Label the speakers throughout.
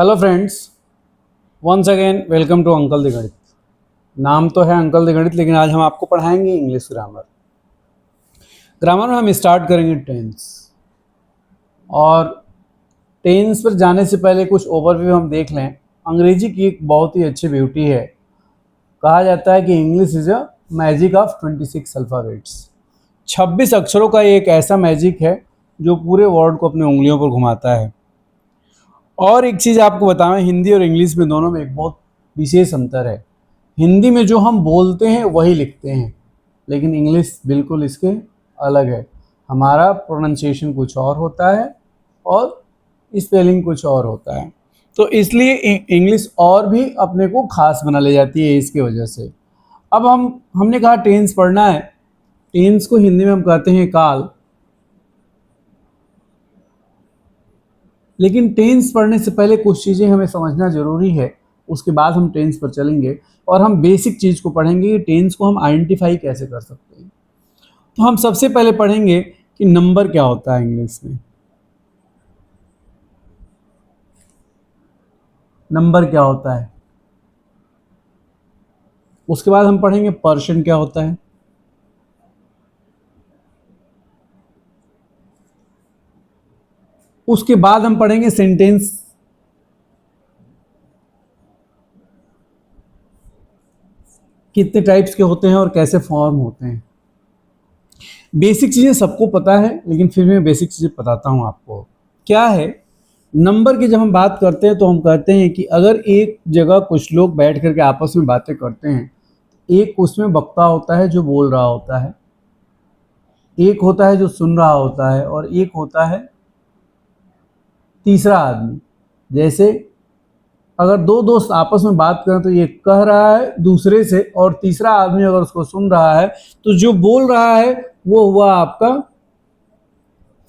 Speaker 1: Hello friends, once again welcome to uncle the गणित। नाम तो है अंकल द गणित, लेकिन आज हम आपको पढ़ाएंगे इंग्लिश ग्रामर। ग्रामर में हम स्टार्ट करेंगे टेंस। और टेंस पर जाने से पहले कुछ ओवरव्यू हम देख लें। अंग्रेजी की एक बहुत ही अच्छी ब्यूटी है। कहा जाता है कि English is a magic of 26 alphabets. 26 अक्षरों का एक ऐसा मैजिक है जो पूरे वर्ल्ड को अपनी उंगलियों पर घुमाता है। और एक चीज़ आपको बताएं, हिंदी और इंग्लिश में दोनों में एक बहुत विशेष अंतर है। हिंदी में जो हम बोलते हैं वही लिखते हैं, लेकिन इंग्लिश बिल्कुल इसके अलग है। हमारा प्रोनाउंसिएशन कुछ और होता है और स्पेलिंग कुछ और होता है, तो इसलिए इंग्लिश और भी अपने को खास बना ले जाती है इसकी वजह से। अब हमने कहा टेंस पढ़ना है। टेंस को हिंदी में हम कहते हैं काल। लेकिन टेंस पढ़ने से पहले कुछ चीज़ें हमें समझना ज़रूरी है, उसके बाद हम टेंस पर चलेंगे और हम बेसिक चीज़ को पढ़ेंगे कि टेंस को हम आइडेंटिफाई कैसे कर सकते हैं। तो हम सबसे पहले पढ़ेंगे कि नंबर क्या होता है इंग्लिश में। नंबर क्या होता है, उसके बाद हम पढ़ेंगे पर्सन क्या होता है, उसके बाद हम पढ़ेंगे सेंटेंस कितने टाइप्स के होते हैं और कैसे फॉर्म होते हैं। बेसिक चीज़ें सबको पता है, लेकिन फिर मैं बेसिक चीज़ें बताता हूँ आपको। क्या है नंबर की, जब हम बात करते हैं तो हम कहते हैं कि अगर एक जगह कुछ लोग बैठ करके आपस में बातें करते हैं, एक उसमें वक्ता होता है जो बोल रहा होता है, एक होता है जो सुन रहा होता है, और एक होता है तीसरा आदमी। जैसे अगर दो दोस्त आपस में बात करें तो ये कह रहा है दूसरे से, और तीसरा आदमी अगर उसको सुन रहा है, तो जो बोल रहा है वो हुआ आपका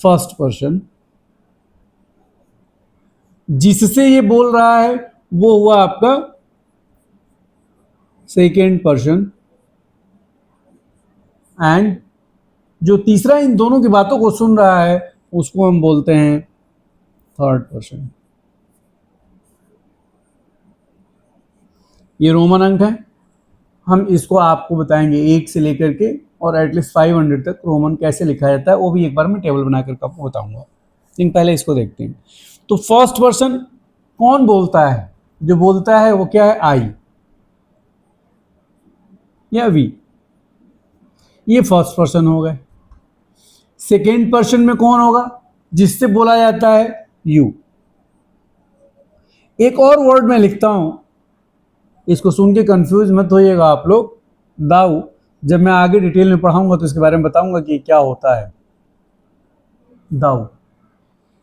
Speaker 1: फर्स्ट पर्सन। जिससे ये बोल रहा है वो हुआ आपका सेकेंड पर्सन। एंड जो तीसरा इन दोनों की बातों को सुन रहा है उसको हम बोलते हैं थर्ड पर्सन। ये रोमन अंक है। हम इसको आपको बताएंगे 1 से लेकर के और एटलीस्ट 500 तक रोमन कैसे लिखा जाता है, वो भी एक बार मैं टेबल बना करके आपको बताऊंगा। लेकिन पहले इसको देखते हैं। तो फर्स्ट पर्सन कौन बोलता है? जो बोलता है वो क्या है? आई या वी। ये फर्स्ट पर्सन हो गए। सेकेंड पर्सन में कौन होगा? जिससे बोला जाता है यू। एक और वर्ड मैं लिखता हूं, इसको सुन के कंफ्यूज मत होइएगा आप लोग। दाऊ। जब मैं आगे डिटेल में पढ़ाऊंगा तो इसके बारे में बताऊंगा कि क्या होता है दाऊ।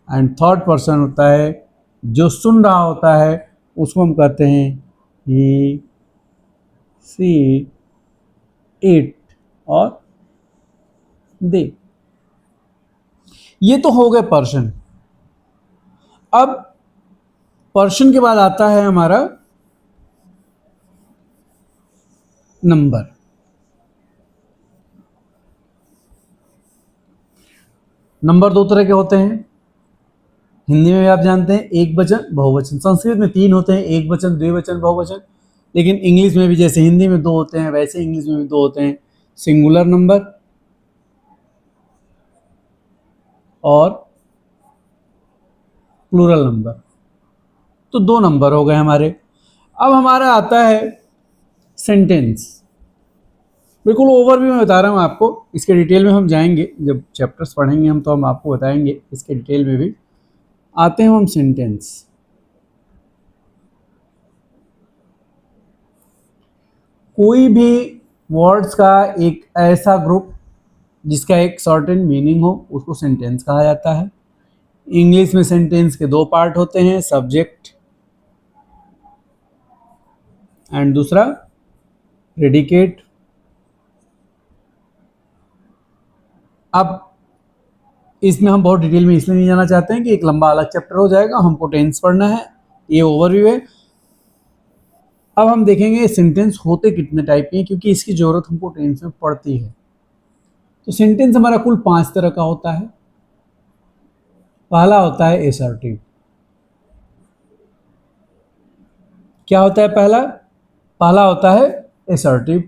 Speaker 1: एंड थर्ड पर्सन होता है जो सुन रहा होता है, उसको हम कहते हैं ही, सी, इट और दे। ये तो हो गए पर्सन। अब पर्सन के बाद आता है हमारा नंबर। नंबर दो तरह के होते हैं। हिंदी में भी आप जानते हैं, एक वचन बहुवचन। संस्कृत में 3 होते हैं, एक वचन, द्विवचन, बहुवचन। लेकिन इंग्लिश में भी जैसे हिंदी में 2 होते हैं, वैसे इंग्लिश में भी 2 होते हैं। सिंगुलर नंबर और प्लूरल नंबर। तो 2 नंबर हो गए हमारे। अब हमारा आता है सेंटेंस। बिल्कुल ओवरव्यू में बता रहा हूँ आपको, इसके डिटेल में हम जाएंगे जब चैप्टर्स पढ़ेंगे हम, तो हम आपको बताएंगे इसके डिटेल में भी। आते हैं हम सेंटेंस। कोई भी वर्ड्स का एक ऐसा ग्रुप जिसका एक सर्टेन मीनिंग हो, उसको सेंटेंस कहा जाता है। इंग्लिश में सेंटेंस के 2 पार्ट होते हैं, सब्जेक्ट एंड दूसरा प्रेडिकेट। अब इसमें हम बहुत डिटेल में इसलिए नहीं जाना चाहते हैं कि एक लंबा अलग चैप्टर हो जाएगा, हमको टेंस पढ़ना है, ये ओवरव्यू है। अब हम देखेंगे सेंटेंस होते कितने टाइप के हैं, क्योंकि इसकी ज़रूरत हमको टेंस में पड़ती है। तो सेंटेंस हमारा कुल 5 तरह का होता है। पहला होता है एसर्टिव। क्या होता है पहला? पहला होता है एसर्टिव,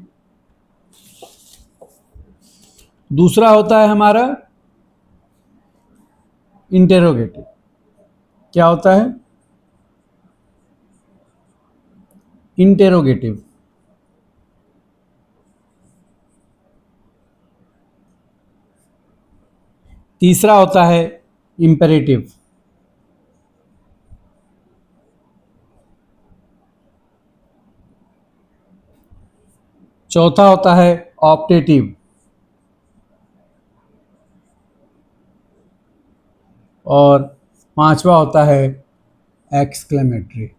Speaker 1: दूसरा होता है हमारा इंटेरोगेटिव। क्या होता है? इंटेरोगेटिव। तीसरा होता है इंपेरेटिव। चौथा होता है ऑप्टेटिव। और पांचवा होता है exclamatory.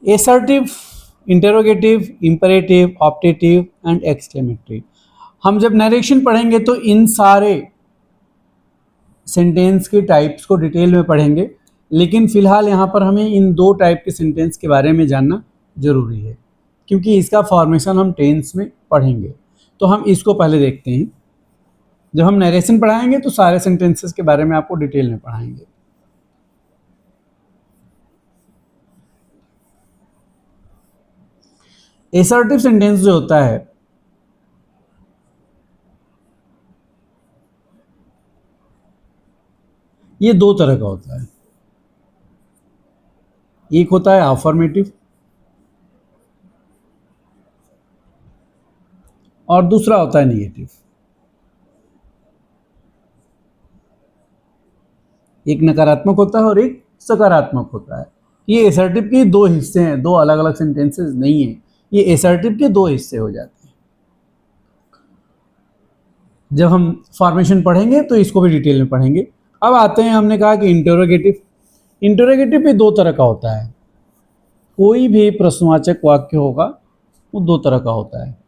Speaker 1: Assertive, interrogative, imperative, optative and exclamatory. हम जब नरेशन पढ़ेंगे तो इन सारे सेंटेंस के टाइप्स को डिटेल में पढ़ेंगे, लेकिन फिलहाल यहाँ पर हमें इन दो टाइप के सेंटेंस के बारे में जानना जरूरी है, क्योंकि इसका फॉर्मेशन हम टेंस में पढ़ेंगे। तो हम इसको पहले देखते हैं। जब हम नरेशन पढ़ाएंगे तो सारे सेंटेंसेस के बारे में आपको डिटेल में पढ़ाएंगे। एसर्टिव सेंटेंस जो होता है ये दो तरह का होता है। एक होता है अफर्मेटिव और दूसरा होता है निगेटिव। एक नकारात्मक होता है और एक सकारात्मक होता है। ये एसर्टिव के दो हिस्से हैं, दो अलग अलग सेंटेंसेस नहीं है। ये एसर्टिव के दो हिस्से हो जाते हैं। जब हम फॉर्मेशन पढ़ेंगे तो इसको भी डिटेल में पढ़ेंगे। अब आते हैं, हमने कहा कि इंटरोगेटिव। इंटरोगेटिव भी दो तरह का होता है। कोई भी प्रश्नवाचक वाक्य होगा वो दो तरह का होता है।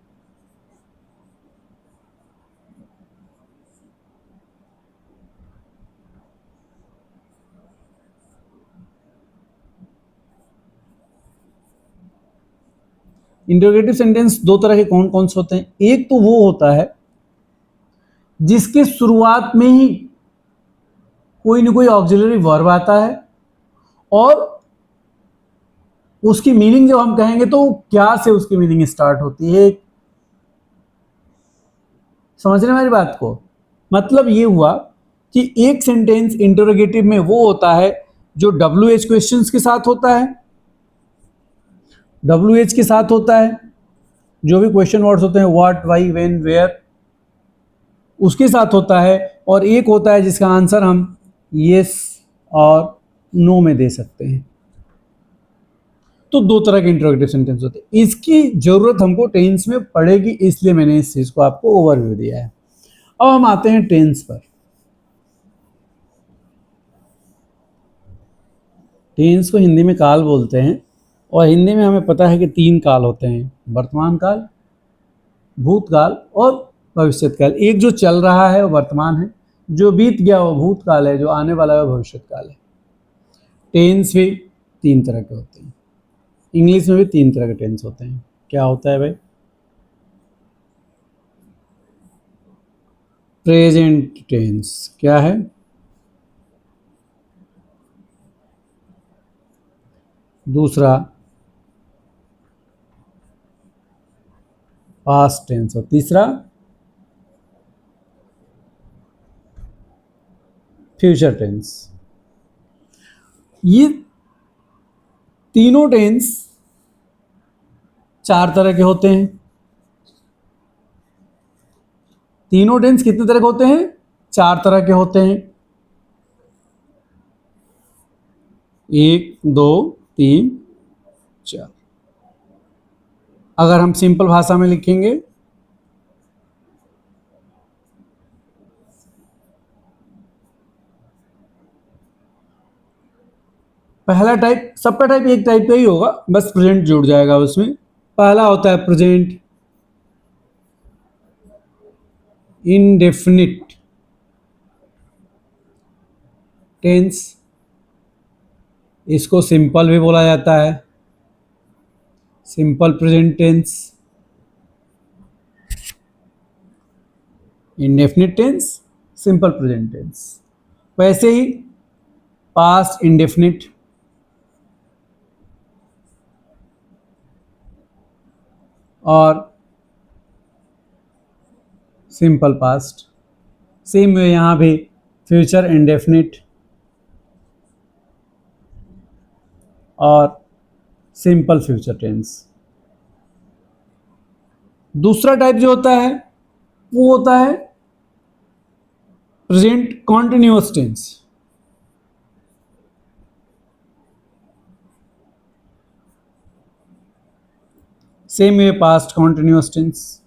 Speaker 1: इंटरोगेटिव सेंटेंस दो तरह के कौन कौन से होते हैं? एक तो वो होता है जिसके शुरुआत में ही कोई ना कोई ऑक्सिलरी वर्ब आता है और उसकी मीनिंग जब हम कहेंगे तो क्या से उसकी मीनिंग स्टार्ट होती है। समझ रहे हैं मेरी बात को? मतलब ये हुआ कि एक सेंटेंस इंटरोगेटिव में वो होता है जो WH क्वेश्चंस के साथ होता है, WH के साथ होता है, जो भी क्वेश्चन वर्ड्स होते हैं व्हाट, व्हाई, व्हेन, वेयर, उसके साथ होता है। और एक होता है जिसका आंसर हम यस और नो में दे सकते हैं। तो दो तरह के इंटरोगेटिव सेंटेंस होते हैं। इसकी जरूरत हमको टेंस में पड़ेगी, इसलिए मैंने इस चीज को आपको ओवरव्यू दिया है। अब हम आते हैं टेंस पर। टेंस को हिंदी में काल बोलते हैं और हिंदी में हमें पता है कि तीन काल होते हैं: वर्तमान काल, भूतकाल और भविष्यत काल। एक जो चल रहा है वो वर्तमान है, जो बीत गया वो भूतकाल है, जो आने वाला है वो भविष्यत काल है। टेंस भी तीन तरह के होते हैं। इंग्लिश में भी तीन तरह के टेंस होते हैं। क्या होता है भाई? प्रेजेंट टेंस क्या है? दूसरा पास्ट टेंस और तीसरा फ्यूचर टेंस। ये तीनों टेंस चार तरह के होते हैं। तीनों टेंस कितने तरह के होते हैं? चार तरह के होते हैं। एक, दो, तीन, चार। अगर हम सिंपल भाषा में लिखेंगे पहला टाइप, सबका टाइप एक टाइप का ही होगा, बस प्रेजेंट जुड़ जाएगा उसमें। पहला होता है प्रेजेंट इंडेफिनिट टेंस। इसको सिंपल भी बोला जाता है, simple present tense. Indefinite tense, simple present tense. वैसे ही पास्ट इंडेफिनिट और सिंपल पास्ट, सेम वे यहाँ भी फ्यूचर इंडेफिनिट और सिंपल फ्यूचर टेंस। दूसरा टाइप जो होता है वो होता है present continuous tense. Same way past continuous tense.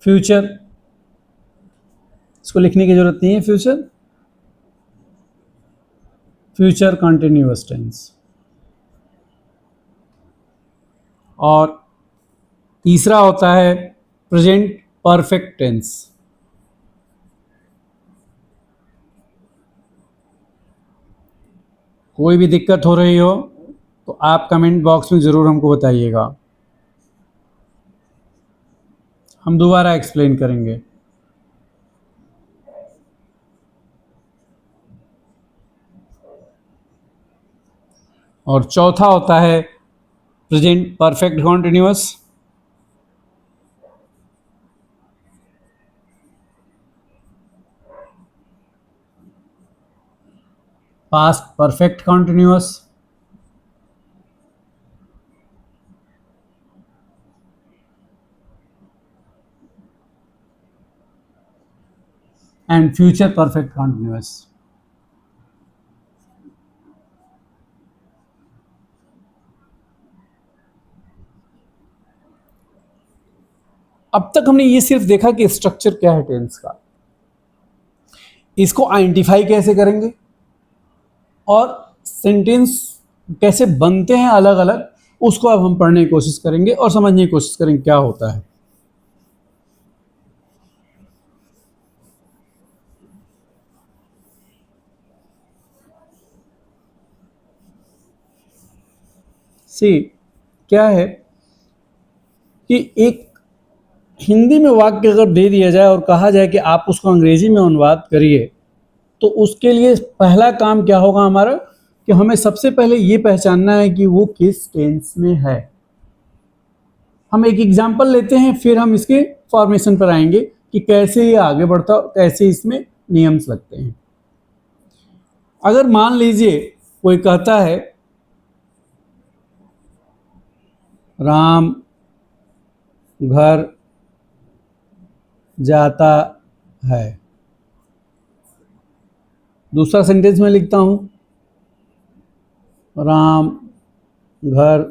Speaker 1: Future, इसको लिखने की जरूरत नहीं है, फ्यूचर कंटिन्यूअस टेंस। और तीसरा होता है प्रेजेंट परफेक्ट टेंस। कोई भी दिक्कत हो रही हो तो आप कमेंट बॉक्स में ज़रूर हमको बताइएगा, हम दोबारा एक्सप्लेन करेंगे। और चौथा होता है present perfect continuous. Past perfect continuous and future perfect continuous. अब तक हमने ये सिर्फ देखा कि स्ट्रक्चर क्या है टेंस का, इसको आइडेंटिफाई कैसे करेंगे और सेंटेंस कैसे बनते हैं अलग अलग, उसको अब हम पढ़ने की कोशिश करेंगे और समझने की कोशिश करेंगे क्या होता है। सी क्या है कि एक हिंदी में वाक्य अगर दे दिया जाए और कहा जाए कि आप उसको अंग्रेजी में अनुवाद करिए, तो उसके लिए पहला काम क्या होगा हमारा कि हमें सबसे पहले ये पहचानना है कि वो किस टेंस में है। हम एक एग्जाम्पल लेते हैं, फिर हम इसके फॉर्मेशन पर आएंगे कि कैसे ये आगे बढ़ता है, कैसे इसमें नियम्स लगते हैं। अगर मान लीजिए कोई कहता है राम घर जाता है, दूसरा सेंटेंस में लिखता हूं राम घर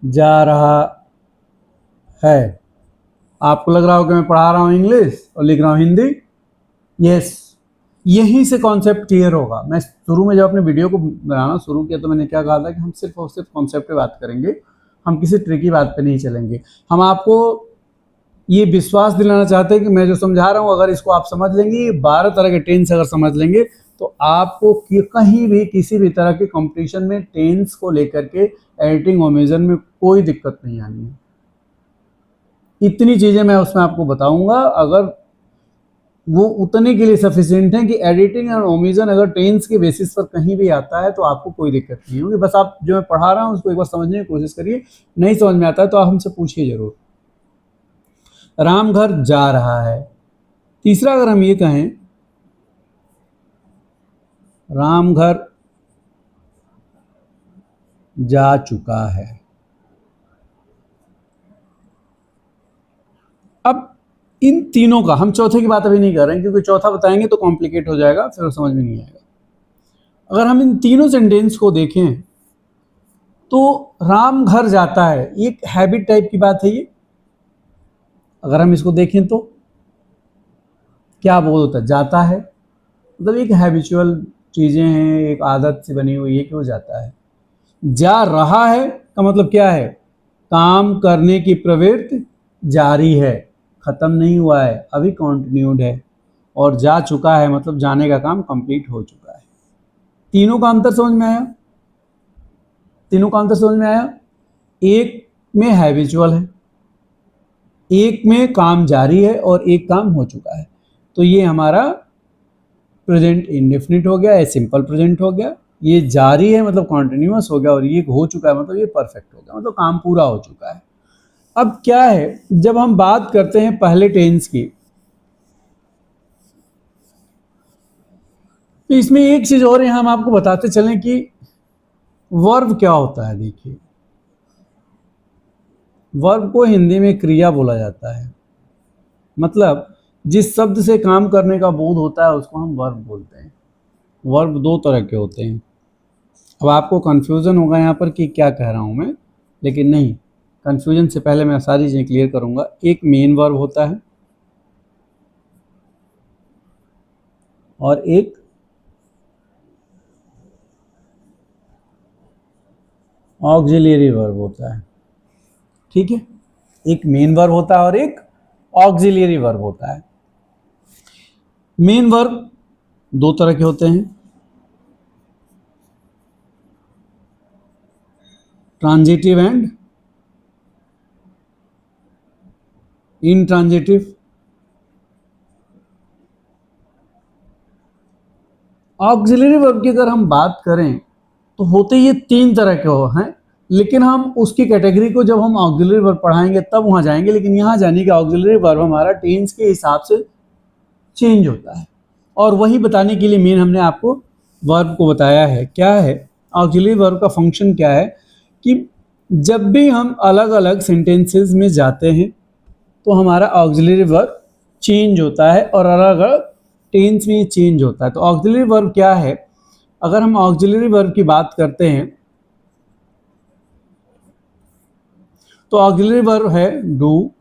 Speaker 1: जा रहा है। आपको लग रहा हो कि मैं पढ़ा रहा हूं इंग्लिश और लिख रहा हूं हिंदी। यस, यहीं से कॉन्सेप्ट क्लियर होगा। मैं शुरू में जब अपने वीडियो को बनाना शुरू किया तो मैंने क्या कहा था कि हम सिर्फ और सिर्फ कॉन्सेप्ट पे बात करेंगे, हम किसी ट्रिकी बात पे नहीं चलेंगे। हम आपको ये विश्वास दिलाना चाहते हैं कि मैं जो समझा रहा हूँ अगर इसको आप समझ लेंगे, 12 तरह के टेंस अगर समझ लेंगे, तो आपको कहीं भी किसी भी तरह के कंपटीशन में टेंस को लेकर के एडिटिंग ओमेजन में कोई दिक्कत नहीं आनी है। इतनी चीज़ें मैं उसमें आपको बताऊंगा, अगर वो उतने के लिए सफिशिएंट है कि एडिटिंग और ओमेजन अगर टेंस के बेसिस पर कहीं भी आता है तो आपको कोई दिक्कत नहीं होगी। बस आप जो मैं पढ़ा रहा हूँ उसको एक बार समझने की कोशिश करिए। नहीं समझ में आता है तो आप हमसे पूछिए जरूर। राम घर जा रहा है। तीसरा अगर हम ये कहें राम घर जा चुका है। अब इन तीनों का, हम चौथे की बात अभी नहीं कर रहे हैं क्योंकि चौथा बताएंगे तो कॉम्प्लिकेट हो जाएगा, फिर समझ में नहीं आएगा। अगर हम इन तीनों सेंटेंस को देखें तो राम घर जाता है, एक हैबिट टाइप की बात है ये। अगर हम इसको देखें तो क्या बोल होता है, जाता है, मतलब एक हैबिचुअल चीजें हैं, एक आदत से बनी हुई है कि वो जाता है। जा रहा है का मतलब क्या है, काम करने की प्रवृत्ति जारी है, खत्म नहीं हुआ है, अभी कंटिन्यूड है। और जा चुका है मतलब जाने का काम कंप्लीट हो चुका है। तीनों का अंतर समझ में आया। तीनों का अंतर समझ में आया? एक में हैबिचुअल है, एक में काम जारी है और एक काम हो चुका है। तो ये हमारा प्रेजेंट इंडेफिनिट हो गया, ये सिंपल प्रेजेंट हो गया, ये जारी है मतलब कॉन्टिन्यूअस हो गया, और ये हो चुका है मतलब ये परफेक्ट हो गया, मतलब काम पूरा हो चुका है। अब क्या है, जब हम बात करते हैं पहले टेंस की, तो इसमें एक चीज और यहां हम आपको बताते चलें कि वर्ब क्या होता है। देखिए, वर्ब को हिंदी में क्रिया बोला जाता है, मतलब जिस शब्द से काम करने का बोध होता है उसको हम वर्ब बोलते हैं। वर्ब दो तरह के होते हैं। अब आपको कन्फ्यूज़न होगा यहाँ पर कि क्या कह रहा हूँ मैं, लेकिन नहीं, कन्फ्यूजन से पहले मैं सारी चीज़ें क्लियर करूँगा। एक मेन वर्ब होता है और एक ऑक्सिलरी वर्ब होता है। ठीक है, एक मेन वर्ब होता है और एक ऑक्सिलरी वर्ब होता है। मेन वर्ब दो तरह के होते हैं, transitive and intransitive. Auxiliary verb की अगर हम बात करें तो होते ये तीन तरह के हैं, लेकिन हम उसकी कैटेगरी को जब हम ऑक्सिलरी वर्ब पढ़ाएंगे तब वहां जाएंगे। लेकिन यहाँ जाने के ऑक्सिलरी वर्ब हमारा टेंस के हिसाब से चेंज होता है, और वही बताने के लिए मेन हमने आपको वर्ब को बताया है। क्या है ऑक्सिलरी वर्ब का फंक्शन, क्या है कि जब भी हम अलग अलग सेंटेंसेस में जाते हैं तो हमारा ऑक्सिलरी वर्ब चेंज होता है और अलग अलग टेंस में चेंज होता है। तो ऑक्सिलरी वर्ब क्या है, अगर हम ऑक्सिलरी वर्ब की बात करते हैं तो ऑक्सिलरी वर्ब है do,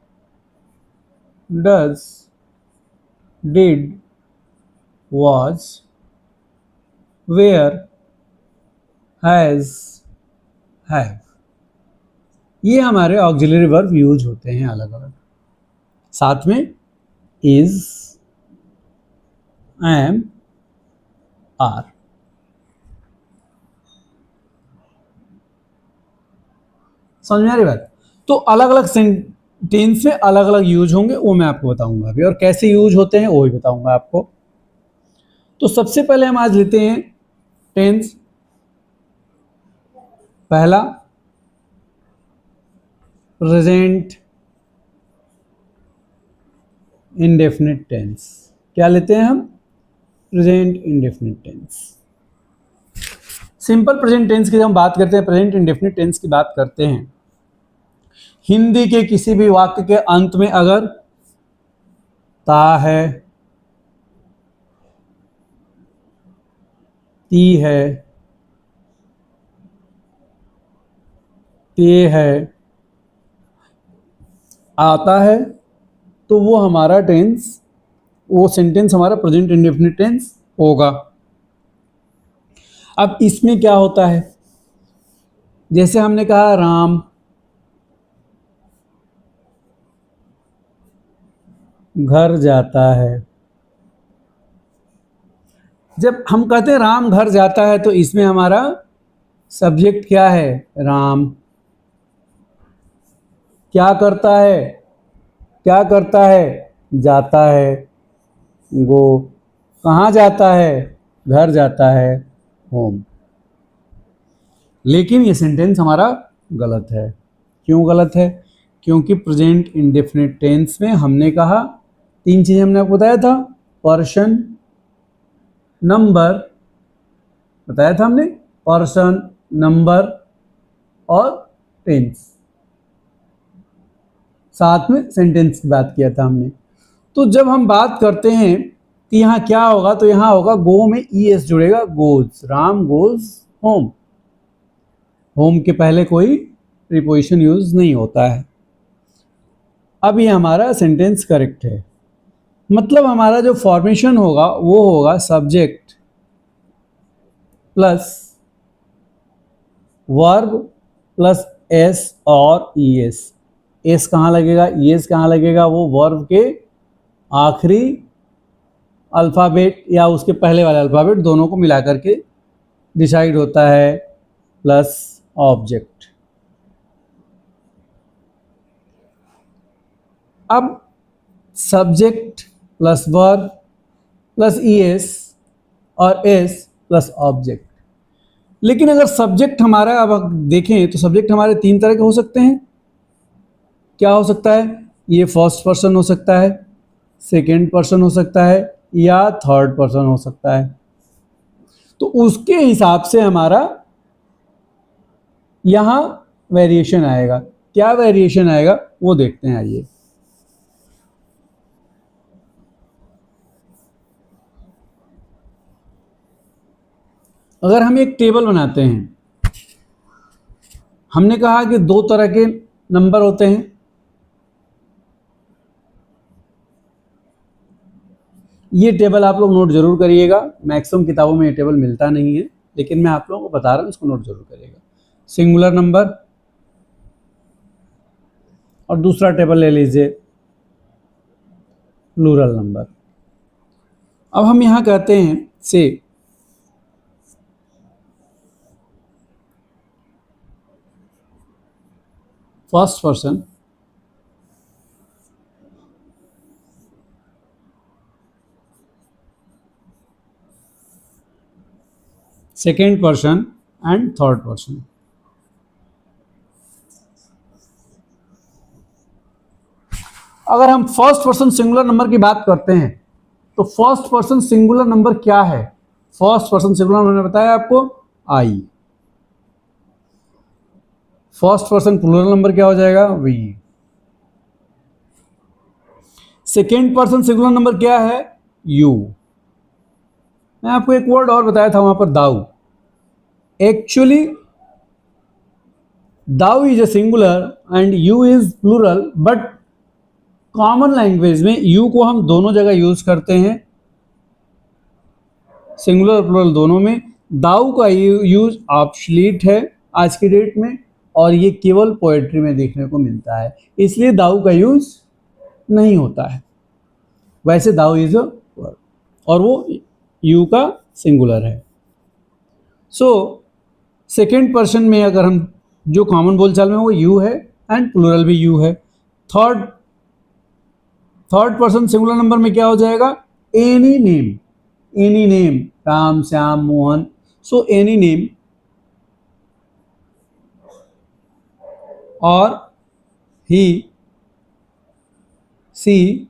Speaker 1: does, did, was, where, has, have। ये हमारे ऑक्सिलरी वर्ब यूज होते हैं अलग अलग। साथ में is, am, are। समझ में आ रही बात? तो अलग अलग सेंटेंस में अलग अलग यूज होंगे, वो मैं आपको बताऊंगा अभी, और कैसे यूज होते हैं वो भी बताऊंगा आपको। तो सबसे पहले हम आज लेते हैं टेंस। पहला प्रेजेंट इंडेफिनिट टेंस। क्या लेते हैं हम? Present indefinite tense. Simple present tense की जब हम बात करते हैं, प्रेजेंट इंडेफिनिट टेंस की बात करते हैं, हिंदी के किसी भी वाक्य के अंत में अगर ता है, ती है, ते है, आता है, तो वो हमारा टेंस, वो सेंटेंस हमारा प्रेजेंट इंडेफिनिट टेंस होगा। अब इसमें क्या होता है, जैसे हमने कहा राम घर जाता है। जब हम कहते हैं राम घर जाता है तो इसमें हमारा सब्जेक्ट क्या है? राम। क्या करता है? क्या करता है? जाता है, गो। कहाँ जाता है? घर जाता है, होम। लेकिन ये सेंटेंस हमारा गलत है। क्यों गलत है? क्योंकि प्रेजेंट इंडेफिनिट टेंस में हमने कहा तीन चीजें हमने आपको बताया था, पर्सन, नंबर, बताया था हमने, पर्सन, नंबर और टेंस, साथ में सेंटेंस की बात किया था हमने। तो जब हम बात करते हैं कि यहाँ क्या होगा, तो यहाँ होगा गो में ES जुड़ेगा, goes. Ram goes home. Home के पहले कोई प्रीपोजिशन यूज नहीं होता है। अब ये हमारा सेंटेंस करेक्ट है, मतलब हमारा जो फॉर्मेशन होगा वो होगा subject plus verb plus S और ES। S कहाँ लगेगा, ES कहाँ लगेगा? वो वर्ब के आखिरी अल्फ़ाबेट या उसके पहले वाले अल्फ़ाबेट दोनों को मिला करके डिसाइड होता है, प्लस ऑब्जेक्ट। अब subject plus verb plus ES और एस प्लस ऑब्जेक्ट। लेकिन अगर सब्जेक्ट हमारा, अब देखें तो सब्जेक्ट हमारे तीन तरह के हो सकते हैं। क्या हो सकता है? ये फर्स्ट पर्सन हो सकता है, सेकेंड पर्सन हो सकता है, या थर्ड पर्सन हो सकता है। तो उसके हिसाब से हमारा यहां वेरिएशन आएगा। क्या वेरिएशन आएगा वो देखते हैं, आइए। अगर हम एक टेबल बनाते हैं, हमने कहा कि दो तरह के नंबर होते हैं। ये टेबल आप लोग नोट जरूर करिएगा, मैक्सिमम किताबों में ये टेबल मिलता नहीं है, लेकिन मैं आप लोगों को बता रहा हूं, इसको नोट जरूर करिएगा। सिंगुलर नंबर और दूसरा टेबल ले लीजिए प्लूरल नंबर। अब हम यहां कहते हैं से first person second person and third person. अगर हम फर्स्ट पर्सन सिंगुलर नंबर की बात करते हैं तो फर्स्ट पर्सन सिंगुलर नंबर क्या है? फर्स्ट पर्सन सिंगुलर नंबर ने बताया आपको I. First person plural number क्या हो जाएगा? We. Second person singular number क्या है? यू। मैं आपको एक वर्ड और बताया था वहां पर, thou. Actually thou is a singular and you is plural, but common language में यू को हम दोनों जगह यूज करते हैं, सिंगुलर और प्लूरल दोनों में। दाऊ का यूज ऑब्सोलीट है आज की डेट में, और ये केवल पोएट्री में देखने को मिलता है, इसलिए दाऊ का यूज नहीं होता है। वैसे दाऊ इज अ वर्ब और वो यू का सिंगुलर है। सो सेकेंड पर्सन में अगर हम जो कॉमन बोलचाल में वो यू है एंड प्लूरल भी यू है। थर्ड पर्सन सिंगुलर नंबर में क्या हो जाएगा? Any name. Any name, Ram, Shyam, Mohan. So any name और ही, सी,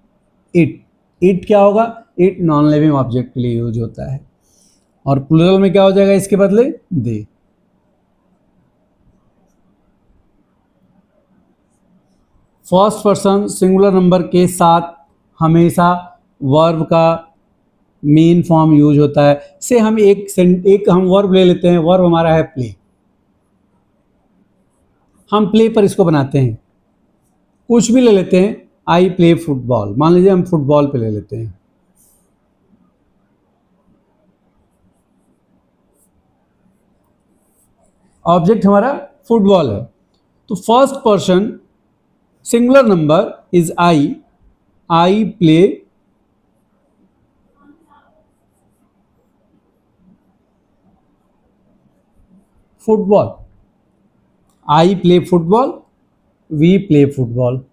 Speaker 1: इट। इट क्या होगा? इट नॉन लिविंग ऑब्जेक्ट के लिए यूज होता है। और प्लूरल में क्या हो जाएगा इसके बदले? दे। फर्स्ट पर्सन सिंगुलर नंबर के साथ हमेशा वर्ब का मेन फॉर्म यूज होता है। से हम एक हम वर्ब ले लेते हैं, वर्ब हमारा है प्ले। हम प्ले पर इसको बनाते हैं, कुछ भी ले लेते हैं। आई प्ले फुटबॉल, मान लीजिए हम फुटबॉल पे ले लेते हैं। ऑब्जेक्ट हमारा फुटबॉल है, तो first person singular number is I. I play football. I play football, we play football.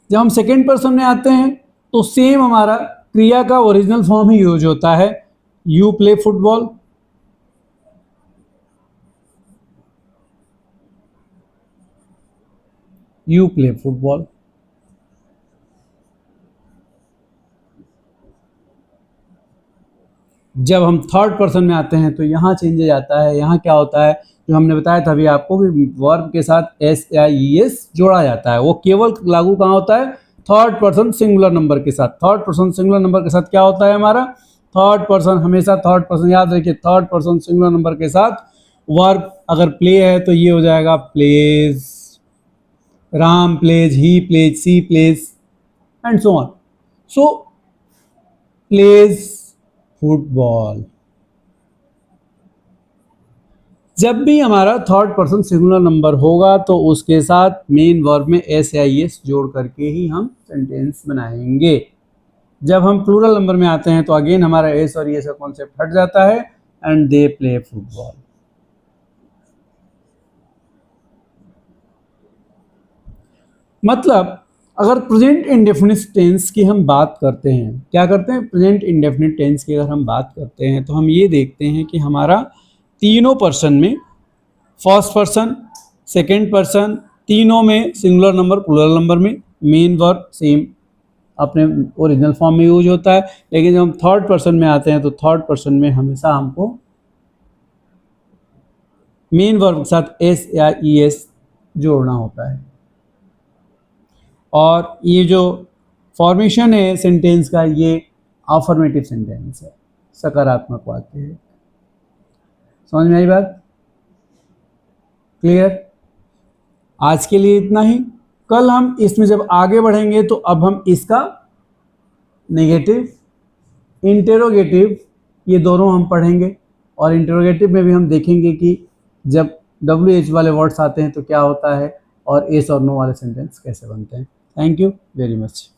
Speaker 1: जब हम सेकेंड पर्सन में आते हैं तो सेम हमारा क्रिया का ओरिजिनल फॉर्म ही यूज होता है, you play football. You play football. जब हम थर्ड पर्सन में आते हैं तो यहाँ चेंजेज आता है। यहाँ क्या होता है, जो हमने बताया था अभी आपको कि वर्ब के साथ एस या ई एस जोड़ा जाता है। वो केवल लागू कहाँ होता है? थर्ड पर्सन सिंगुलर नंबर के साथ। थर्ड पर्सन सिंगुलर नंबर के साथ क्या होता है हमारा? थर्ड पर्सन, हमेशा थर्ड पर्सन, याद रखिए, थर्ड पर्सन सिंगुलर नंबर के साथ वर्ब अगर प्ले है तो ये हो जाएगा plays. Ram plays, he plays, she plays and so on. So plays football. जब भी हमारा थर्ड पर्सन सिंगुलर नंबर होगा तो उसके साथ मेन वर्ब में एस या एस जोड़ करके ही हम सेंटेंस बनाएंगे। जब हम प्लूरल नंबर में आते हैं तो अगेन हमारा एस और एस का कॉन्सेप्ट हट जाता है, एंड दे प्ले फुटबॉल। मतलब अगर प्रेजेंट इंडेफिनिट टेंस की हम बात करते हैं, क्या करते हैं, प्रेजेंट इंडेफिनिट टेंस की अगर हम बात करते हैं तो हम ये देखते हैं कि हमारा तीनों पर्सन में, फर्स्ट पर्सन, सेकेंड पर्सन, तीनों में सिंगुलर नंबर प्लूरल नंबर में मेन वर्ब सेम अपने ओरिजिनल फॉर्म में यूज होता है। लेकिन जब हम थर्ड पर्सन में आते हैं तो थर्ड पर्सन में हमेशा हमको मेन वर्ब के साथ एस या ई एस जोड़ना होता है। और ये जो फॉर्मेशन है सेंटेंस का, ये अफर्मेटिव सेंटेंस है, सकारात्मक वाक्य है। समझ में आई बात? क्लियर? आज के लिए इतना ही। कल हम इसमें जब आगे बढ़ेंगे तो अब हम इसका नेगेटिव, इंटेरोगेटिव, ये दोनों हम पढ़ेंगे। और इंटेरोगेटिव में भी हम देखेंगे कि जब WH वाले वर्ड्स आते हैं तो क्या होता है, और एस और नो वाले सेंटेंस कैसे बनते हैं। Thank you very much.